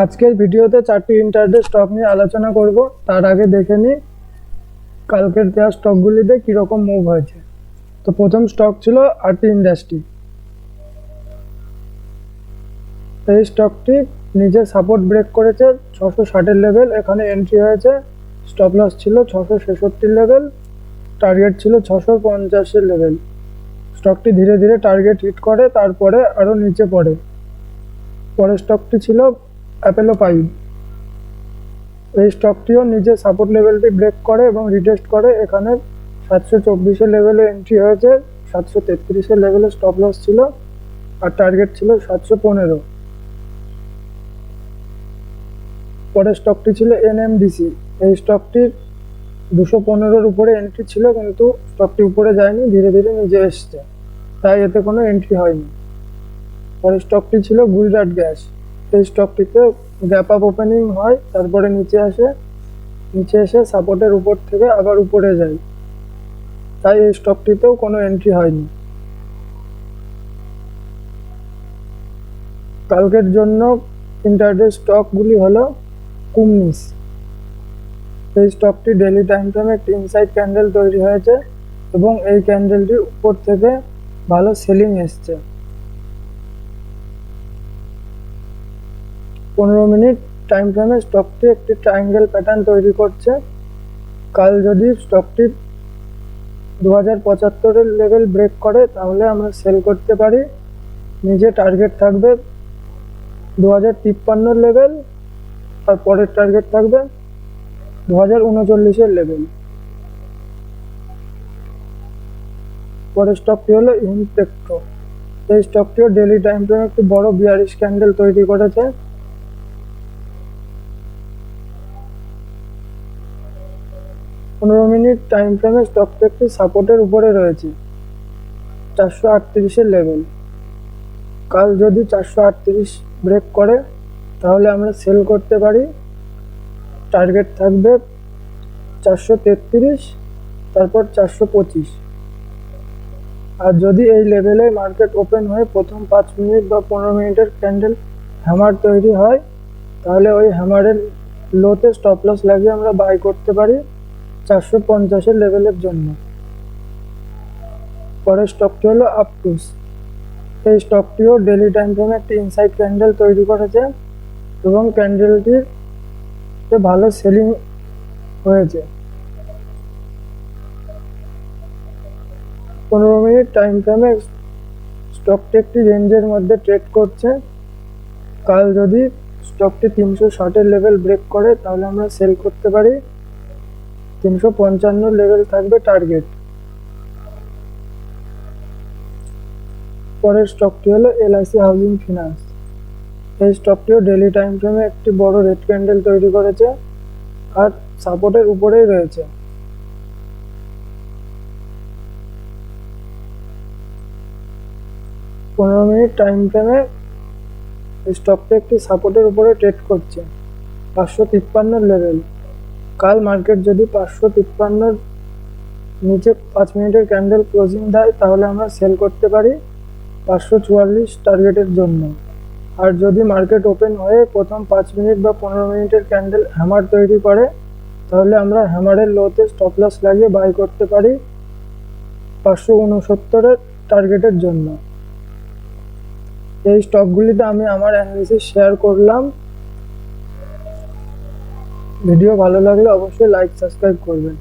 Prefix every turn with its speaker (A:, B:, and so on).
A: আজকের ভিডিওতে 4টি ইন্টারডে স্টক নিয়ে আলোচনা করব। তার আগে দেখে নিই কালকের দেওয়া স্টকগুলিতে কীরকম মুভ হয়েছে। তো প্রথম স্টক ছিল আরটি ইন্ডাস্ট্রি। এই স্টকটি নিজে সাপোর্ট ব্রেক করেছে 660-এর লেভেল, এখানে এন্ট্রি হয়েছে। স্টপ লস ছিল 666 লেভেল, টার্গেট ছিল 650-এর লেভেল। স্টকটি ধীরে ধীরে টার্গেট হিট করে, তারপরে আরও নিচে পড়ে। পরের স্টকটি ছিল অ্যাপোলো পাইপ। এই স্টকটিও নিজে সাপোর্ট লেভেলটি ব্রেক করে এবং রিটেস্ট করে, এখানে 724-এর লেভেলে এন্ট্রি হয়েছে। 733-এর লেভেলে স্টপ লস ছিল আর টার্গেট ছিল 715। পরের স্টকটি ছিল এনএমডিসি। এই স্টকটির 215-এর উপরে এন্ট্রি ছিল, কিন্তু স্টকটি উপরে যায়নি, ধীরে ধীরে নিচে এসছে, তাই এতে কোনো এন্ট্রি হয়নি। পরের স্টকটি ছিল গুজরাট গ্যাস। এই স্টকটিতে গ্যাপ আপ ওপেনিং হয়, তারপরে নিচে এসে সাপোর্টের উপর থেকে আবার উপরে যায়, তাই এই স্টকটিতেও কোনো এন্ট্রি হয়নি। কালকের জন্য ইন্টারডে স্টকগুলি হলো কুমনিস। এই স্টকটি ডেইলি টাইম ফ্রেমে একটি ইনসাইড ক্যান্ডেল তৈরি হয়েছে এবং এই ক্যান্ডেলটির উপর থেকে ভালো সেলিং এসছে। 15 মিনিট টাইম ফ্রেমে স্টকটি একটি ট্রায়াঙ্গেল প্যাটার্ন তৈরি করছে। কাল যদি স্টকটি 2075-এর লেভেল ব্রেক করে তাহলে আমরা সেল করতে পারি। নিজে টার্গেট থাকবে 2053-এর লেভেল আর পরের টার্গেট থাকবে 2039-এর লেভেল। পরের স্টকটি হলো ইনপেক্ট্রো। এই স্টকটিও ডেইলি টাইম ফ্রেমে একটি বড় বিয়ারিশ ক্যান্ডেল তৈরি করেছে। 15 মিনিট টাইম ফ্রেমে স্টকটি একটি সাপোর্টের উপরে রয়েছে 438-এর লেভেল। কাল যদি 438 ব্রেক করে তাহলে আমরা সেল করতে পারি। টার্গেট থাকবে 433, তারপর 425। আর যদি এই লেভেলে মার্কেট ওপেন হয়ে প্রথম 5 মিনিট বা 15 মিনিটের ক্যান্ডেল হ্যামার তৈরি হয়, তাহলে ওই হ্যামারের লোতে স্টপ লস লাগিয়ে আমরা বাই করতে পারি 450-এর লেভেলের জন্য। পরের স্টকটি হলো আপটুস। এই স্টকটিও ডেইলি টাইম ফ্রেমে একটি ইনসাইড ক্যান্ডেল তৈরি করেছে এবং ক্যান্ডেলটিতে ভালো সেলিং হয়েছে। 15 মিনিট টাইম ফ্রেমে স্টকটি একটি রেঞ্জের মধ্যে ট্রেড করছে। কাল যদি স্টকটি 360-এর লেভেল ব্রেক করে তাহলে আমরা সেল করতে পারি। 355 লেভেল থাকবে টার্গেট। পরের স্টকটি হলো এলআইসি হাউজিং ফিনান্স। এই স্টকটিও ডেইলি টাইম ফ্রেমে একটি বড় রেড ক্যান্ডেল তৈরি করেছে আর সাপোর্টের উপরেই রয়েছে। 15 মিনিট টাইম ফ্রেমে স্টকটি একটি সাপোর্টের উপরে ট্রেড করছে 553-এর লেভেল। কাল মার্কেট যদি 553-এর নিচে 5 মিনিটের ক্যান্ডেল ক্লোজিং দেয় তাহলে আমরা সেল করতে পারি 544 টার্গেটের জন্য। আর যদি মার্কেট ওপেন হয়ে প্রথম 5 মিনিট বা 15 মিনিটের ক্যান্ডেল হ্যামার তৈরি করে তাহলে আমরা হ্যামারের লোতে স্টপ লস লাগিয়ে বাই করতে পারি 569-এর টার্গেটের জন্য। এই স্টকগুলিতে আমি আমার অ্যানালিসিস শেয়ার করলাম। ভিডিও ভালো লাগলে অবশ্যই লাইক সাবস্ক্রাইব করবেন।